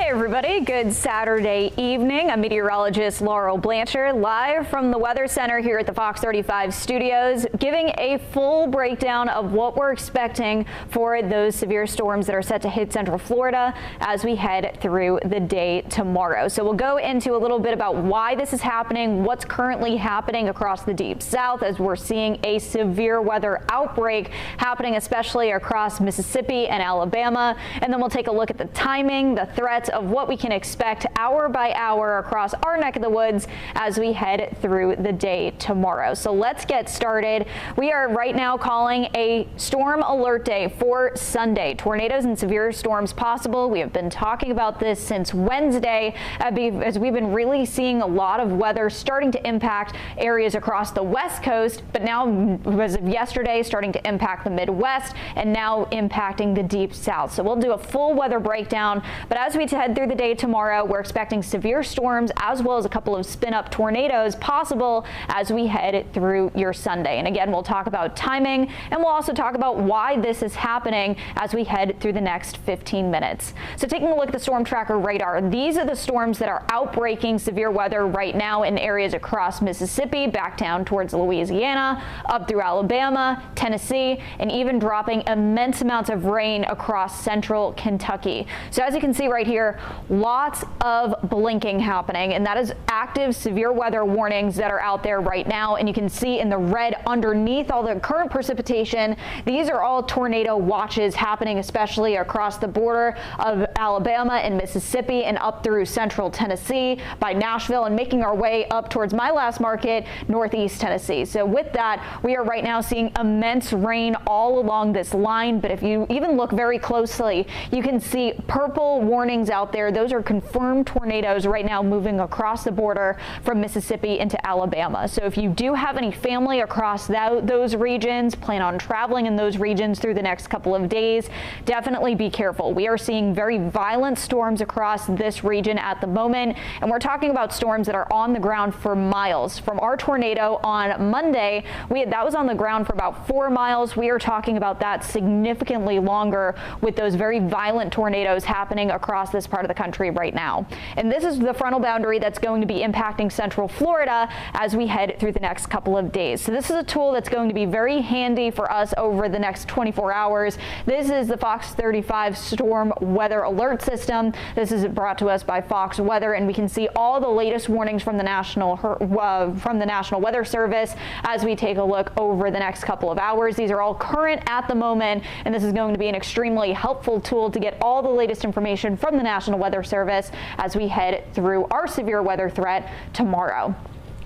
everybody, good Saturday evening. I'm meteorologist Laurel Blanchard, live from the Weather Center here at the Fox 35 studios, giving a full breakdown of what we're expecting for those severe storms that are set to hit Central Florida as we head through the day tomorrow. So we'll go into a little bit about why this is happening, what's currently happening across the Deep South as we're seeing a severe weather outbreak happening, especially across Mississippi and Alabama. And then we'll take a look at the timing, the threats of what we can expect hour by hour across our neck of the woods as we head through the day tomorrow. So let's get started. We are right now calling a storm alert day for Sunday. Tornadoes and severe storms possible. We have been talking about this since Wednesday as we've been really seeing a lot of weather starting to impact areas across the West Coast, but now as of yesterday starting to impact the Midwest and now impacting the Deep South. So we'll do a full weather breakdown, but as we head through the day tomorrow, we're expecting severe storms as well as a couple of spin-up tornadoes possible as we head through your Sunday. And again, we'll talk about timing and we'll also talk about why this is happening as we head through the next 15 minutes. So taking a look at the storm tracker radar, these are the storms that are outbreaking severe weather right now in areas across Mississippi, back down towards Louisiana, up through Alabama, Tennessee, and even dropping immense amounts of rain across central Kentucky. So as you can see right here, lots of blinking happening, and that is active severe weather warnings that are out there right now. And you can see in the red underneath all the current precipitation, these are all tornado watches happening, especially across the border of Alabama and Mississippi and up through central Tennessee by Nashville and making our way up towards my last market, northeast Tennessee. So with that, we are right now seeing immense rain all along this line. But if you even look very closely, you can see purple warnings out there. Those are confirmed tornadoes right now moving across the border from Mississippi into Alabama. So if you do have any family across those regions, plan on traveling in those regions through the next couple of days, definitely be careful. We are seeing very violent storms across this region at the moment, and we're talking about storms that are on the ground for miles. From our tornado on Monday, that was on the ground for about 4 miles. We are talking about that significantly longer with those very violent tornadoes happening across this part of the country right now. And this is the frontal boundary that's going to be impacting Central Florida as we head through the next couple of days. So this is a tool that's going to be very handy for us over the next 24 hours. This is the Fox 35 Storm Weather Alert System. This is brought to us by Fox Weather, and we can see all the latest warnings from the National Weather Service as we take a look over the next couple of hours. These are all current at the moment, and this is going to be an extremely helpful tool to get all the latest information from the National Weather Service as we head through our severe weather threat tomorrow.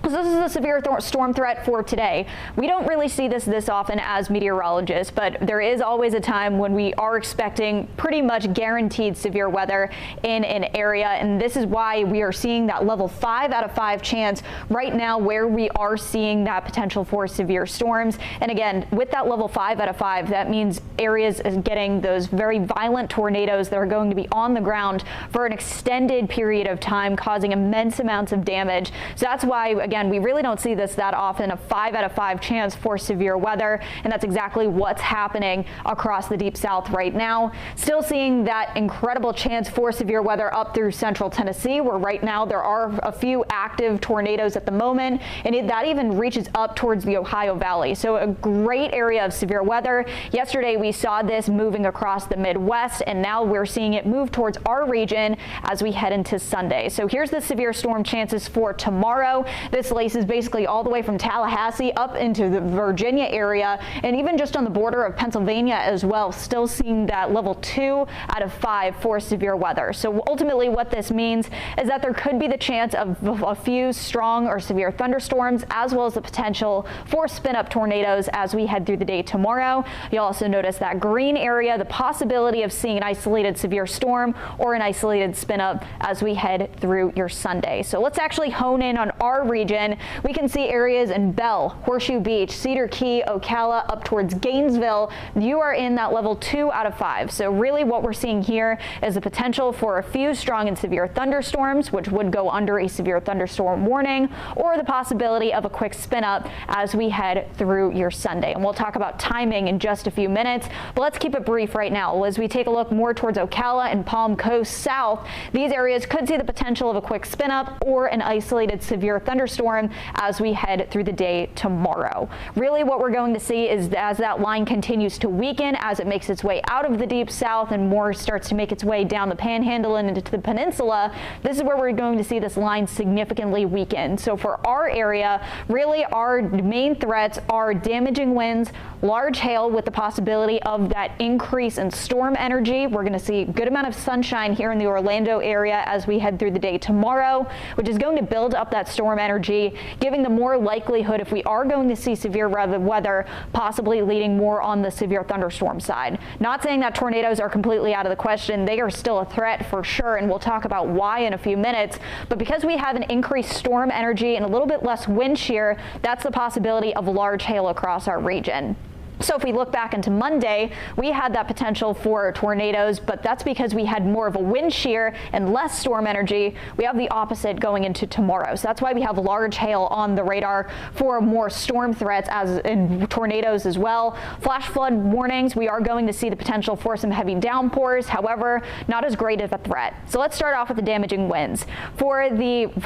So this is a severe storm threat for today. We don't really see this often as meteorologists, but there is always a time when we are expecting pretty much guaranteed severe weather in an area, and this is why we are seeing that level 5 out of 5 chance right now where we are seeing that potential for severe storms. And again, with that level 5 out of 5, that means areas is getting those very violent tornadoes that are going to be on the ground for an extended period of time, causing immense amounts of damage. So that's why, again, we really don't see this that often, a 5 out of 5 chance for severe weather, and that's exactly what's happening across the Deep South right now. Still seeing that incredible chance for severe weather up through central Tennessee, where right now there are a few active tornadoes at the moment, and that even reaches up towards the Ohio Valley. So a great area of severe weather. Yesterday we saw this moving across the Midwest, and now we're seeing it move towards our region as we head into Sunday. So here's the severe storm chances for tomorrow. This laces basically all the way from Tallahassee up into the Virginia area, and even just on the border of Pennsylvania as well, still seeing that level 2 out of 5 for severe weather. So ultimately what this means is that there could be the chance of a few strong or severe thunderstorms, as well as the potential for spin-up tornadoes as we head through the day tomorrow. You'll also notice that green area, the possibility of seeing an isolated severe storm or an isolated spin-up as we head through your Sunday. So let's actually hone in on our region region. We can see areas in Bell, Horseshoe Beach, Cedar Key, Ocala, up towards Gainesville. You are in that level 2 out of 5. So really what we're seeing here is the potential for a few strong and severe thunderstorms, which would go under a severe thunderstorm warning, or the possibility of a quick spin up as we head through your Sunday. And we'll talk about timing in just a few minutes, but let's keep it brief right now. As we take a look more towards Ocala and Palm Coast South, these areas could see the potential of a quick spin up or an isolated severe thunderstorm as we head through the day tomorrow. Really what we're going to see is as that line continues to weaken, as it makes its way out of the deep south and more starts to make its way down the panhandle and into the peninsula, this is where we're going to see this line significantly weaken. So for our area, really our main threats are damaging winds, large hail with the possibility of that increase in storm energy. We're going to see a good amount of sunshine here in the Orlando area as we head through the day tomorrow, which is going to build up that storm energy, giving the more likelihood if we are going to see severe weather, possibly leading more on the severe thunderstorm side. Not saying that tornadoes are completely out of the question. They are still a threat for sure, and we'll talk about why in a few minutes. But because we have an increased storm energy and a little bit less wind shear, that's the possibility of large hail across our region. So if we look back into Monday, we had that potential for tornadoes, but that's because we had more of a wind shear and less storm energy. We have the opposite going into tomorrow. So that's why we have large hail on the radar for more storm threats as in tornadoes as well. Flash flood warnings, we are going to see the potential for some heavy downpours. However, not as great of a threat. So let's start off with the damaging winds. For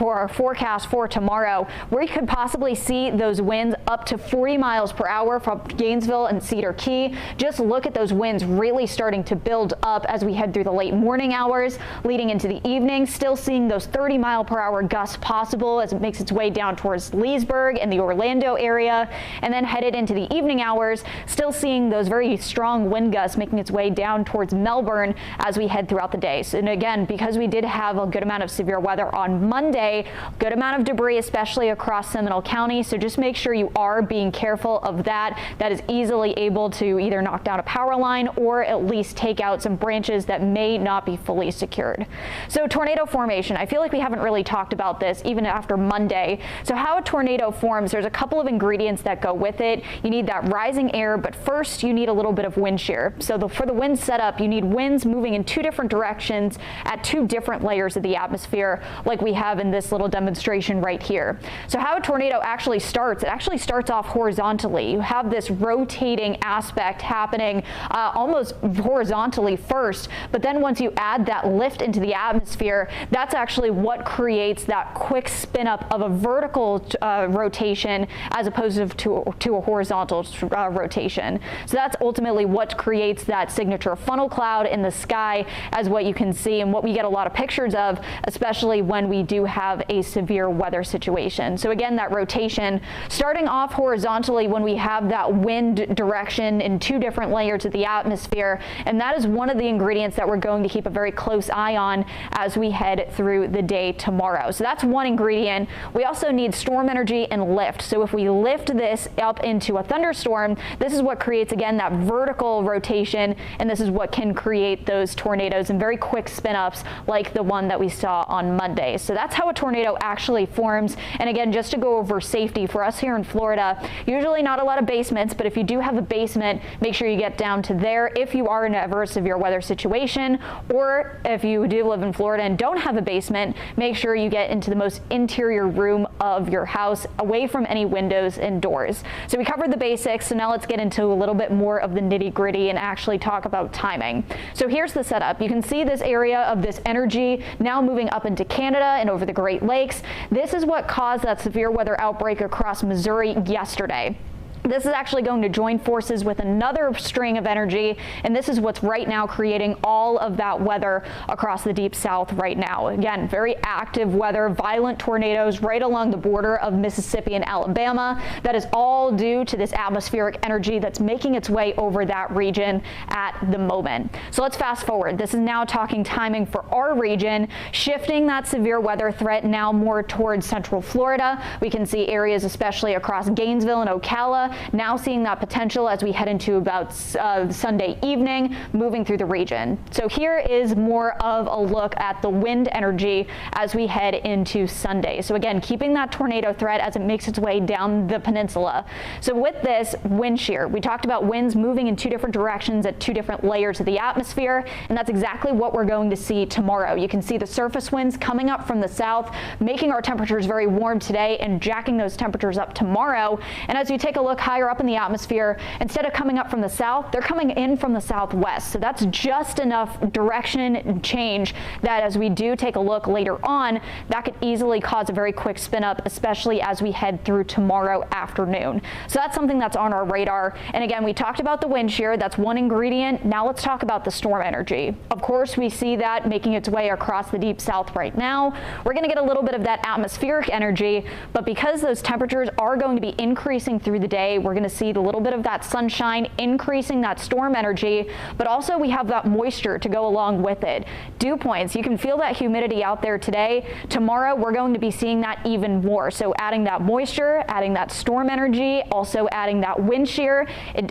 our forecast for tomorrow, we could possibly see those winds up to 40 miles per hour from Gainesville and Cedar Key. Just look at those winds really starting to build up as we head through the late morning hours leading into the evening. Still seeing those 30-mile-per-hour gusts possible as it makes its way down towards Leesburg and the Orlando area, and then headed into the evening hours, still seeing those very strong wind gusts making its way down towards Melbourne as we head throughout the day. So, and again, because we did have a good amount of severe weather on Monday, good amount of debris, especially across Seminole County. So just make sure you are being careful of that. That is easily able to either knock down a power line or at least take out some branches that may not be fully secured. So tornado formation, I feel like we haven't really talked about this even after Monday. So how a tornado forms, there's a couple of ingredients that go with it. You need that rising air, but first you need a little bit of wind shear. So for the wind setup, you need winds moving in two different directions at two different layers of the atmosphere, like we have in this little demonstration right here. So how a tornado actually starts, it actually starts off horizontally. You have this rotating aspect happening almost horizontally first, but then once you add that lift into the atmosphere, that's actually what creates that quick spin up of a vertical rotation as opposed to a horizontal rotation. So that's ultimately what creates that signature funnel cloud in the sky, as what you can see and what we get a lot of pictures of, especially when we do have a severe weather situation. So again, that rotation starting off horizontally when we have that wind direction in two different layers of the atmosphere, and that is one of the ingredients that we're going to keep a very close eye on as we head through the day tomorrow. So that's one ingredient. We also need storm energy and lift. So if we lift this up into a thunderstorm, this is what creates again that vertical rotation, and this is what can create those tornadoes and very quick spin ups like the one that we saw on Monday. So that's how a tornado actually forms. And again, just to go over safety for us here in Florida, usually not a lot of basements, but if you do have a basement, make sure you get down to there if you are in a very severe weather situation, or if you do live in Florida and don't have a basement, make sure you get into the most interior room of your house, away from any windows and doors. So we covered the basics, so now let's get into a little bit more of the nitty-gritty and actually talk about timing. So here's the setup. You can see this area of this energy now moving up into Canada and over the Great Lakes. This is what caused that severe weather outbreak across Missouri yesterday. This is actually going to join forces with another string of energy, and this is what's right now creating all of that weather across the deep south right now. Again, very active weather, violent tornadoes right along the border of Mississippi and Alabama. That is all due to this atmospheric energy that's making its way over that region at the moment. So let's fast forward. This is now talking timing for our region, shifting that severe weather threat now more towards central Florida. We can see areas especially across Gainesville and Ocala now seeing that potential as we head into about Sunday evening, moving through the region. So here is more of a look at the wind energy as we head into Sunday. So again, keeping that tornado threat as it makes its way down the peninsula. So with this wind shear, we talked about winds moving in two different directions at two different layers of the atmosphere, and that's exactly what we're going to see tomorrow. You can see the surface winds coming up from the south, making our temperatures very warm today and jacking those temperatures up tomorrow. And as you take a look higher up in the atmosphere, instead of coming up from the south, they're coming in from the southwest. So that's just enough direction change that as we do take a look later on, that could easily cause a very quick spin up, especially as we head through tomorrow afternoon. So that's something that's on our radar. And again, we talked about the wind shear. That's one ingredient. Now let's talk about the storm energy. Of course, we see that making its way across the deep south right now. We're going to get a little bit of that atmospheric energy, but because those temperatures are going to be increasing through the day, we're going to see a little bit of that sunshine increasing that storm energy, but also we have that moisture to go along with it. Dew points, you can feel that humidity out there today. Tomorrow, we're going to be seeing that even more. So adding that moisture, adding that storm energy, also adding that wind shear,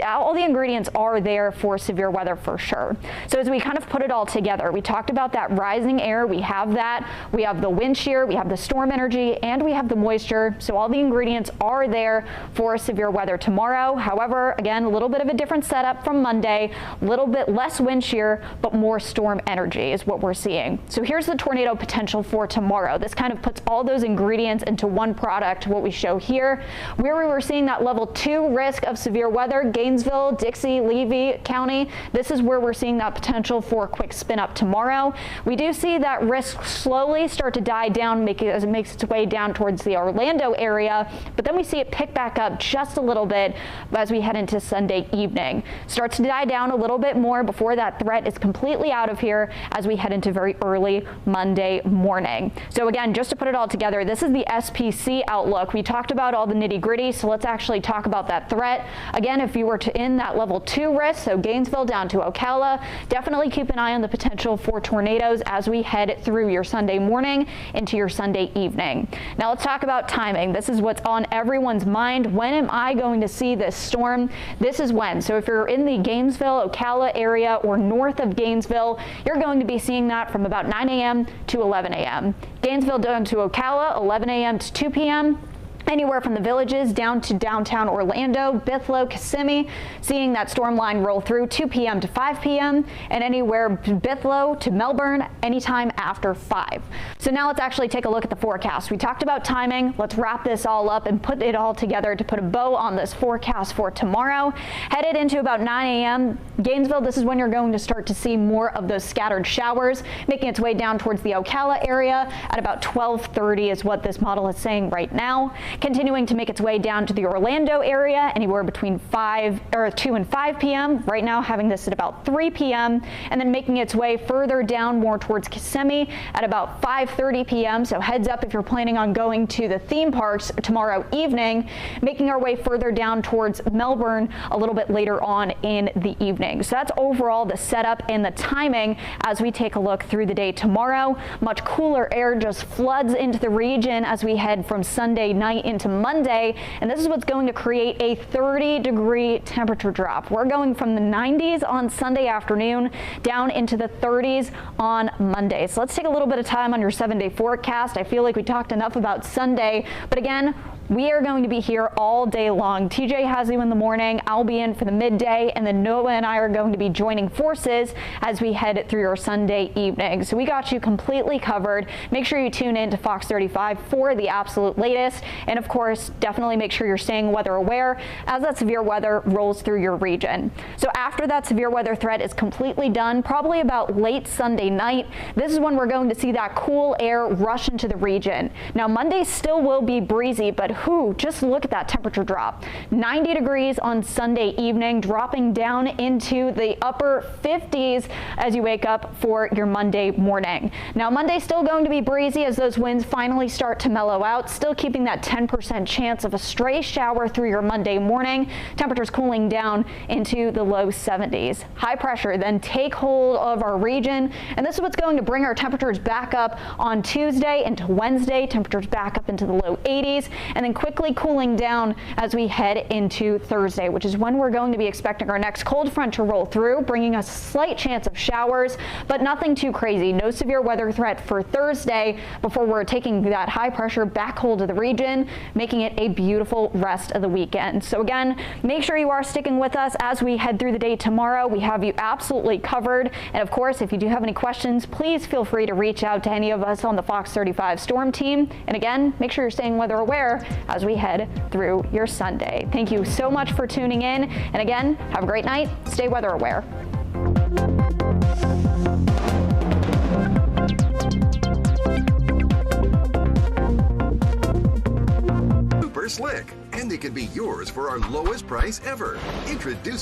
all the ingredients are there for severe weather for sure. So as we kind of put it all together, we talked about that rising air. We have that. We have the wind shear, we have the storm energy, and we have the moisture. So all the ingredients are there for severe weather tomorrow. However, again, a little bit of a different setup from Monday, a little bit less wind shear, but more storm energy is what we're seeing. So here's the tornado potential for tomorrow. This kind of puts all those ingredients into one product, what we show here. Where we were seeing that level 2 risk of severe weather, Gainesville, Dixie, Levy County, this is where we're seeing that potential for a quick spin up tomorrow. We do see that risk slowly start to die down as it makes its way down towards the Orlando area, but then we see it pick back up just a little bit as we head into Sunday evening. Starts to die down a little bit more before that threat is completely out of here as we head into very early Monday morning. So again, just to put it all together, this is the SPC outlook. We talked about all the nitty gritty, so let's actually talk about that threat. Again, if you were to in that level 2 risk, so Gainesville down to Ocala, definitely keep an eye on the potential for tornadoes as we head through your Sunday morning into your Sunday evening. Now let's talk about timing. This is what's on everyone's mind. When am I going to see this storm? This is when. So if you're in the Gainesville, Ocala area or north of Gainesville, you're going to be seeing that from about 9 a.m. to 11 a.m. Gainesville down to Ocala, 11 a.m. to 2 p.m. Anywhere from the villages down to downtown Orlando, Bithlo, Kissimmee, seeing that storm line roll through 2 p.m. to 5 p.m. and anywhere Bithlo to Melbourne anytime after 5. So now let's actually take a look at the forecast. We talked about timing. Let's wrap this all up and put it all together to put a bow on this forecast for tomorrow. Headed into about 9 a.m. Gainesville, this is when you're going to start to see more of those scattered showers, making its way down towards the Ocala area at about 12:30 is what this model is saying right now. Continuing to make its way down to the Orlando area, anywhere between 2 and 5 p.m. Right now having this at about 3 p.m. and then making its way further down more towards Kissimmee at about 5:30 p.m. So heads up if you're planning on going to the theme parks tomorrow evening, making our way further down towards Melbourne a little bit later on in the evening. So that's overall the setup and the timing as we take a look through the day tomorrow. Much cooler air just floods into the region as we head from Sunday night into Monday, and this is what's going to create a 30-degree temperature drop. We're going from the 90s on Sunday afternoon down into the 30s on Monday. So let's take a little bit of time on your 7-day forecast. I feel like we talked enough about Sunday, but again, we are going to be here all day long. TJ has you in the morning. I'll be in for the midday, and then Noah and I are going to be joining forces as we head through your Sunday evening. So we got you completely covered. Make sure you tune in to Fox 35 for the absolute latest. And of course, definitely make sure you're staying weather aware as that severe weather rolls through your region. So after that severe weather threat is completely done, probably about late Sunday night, this is when we're going to see that cool air rush into the region. Now Monday still will be breezy, but just look at that temperature drop. 90 degrees on Sunday evening, dropping down into the upper 50s as you wake up for your Monday morning. Now Monday's still going to be breezy as those winds finally start to mellow out, still keeping that 10% chance of a stray shower through your Monday morning. Temperatures cooling down into the low 70s. High pressure then take hold of our region, and this is what's going to bring our temperatures back up on Tuesday into Wednesday. Temperatures back up into the low 80s, and then then quickly cooling down as we head into Thursday, which is when we're going to be expecting our next cold front to roll through, bringing us a slight chance of showers, but nothing too crazy. No severe weather threat for Thursday before we're taking that high pressure back hold of the region, making it a beautiful rest of the weekend. So again, make sure you are sticking with us as we head through the day tomorrow. We have you absolutely covered. And of course, if you do have any questions, please feel free to reach out to any of us on the Fox 35 Storm team. And again, make sure you're staying weather aware as we head through your Sunday. Thank you so much for tuning in. And again, have a great night. Stay weather aware. Super slick, and they can be yours for our lowest price ever. Introduce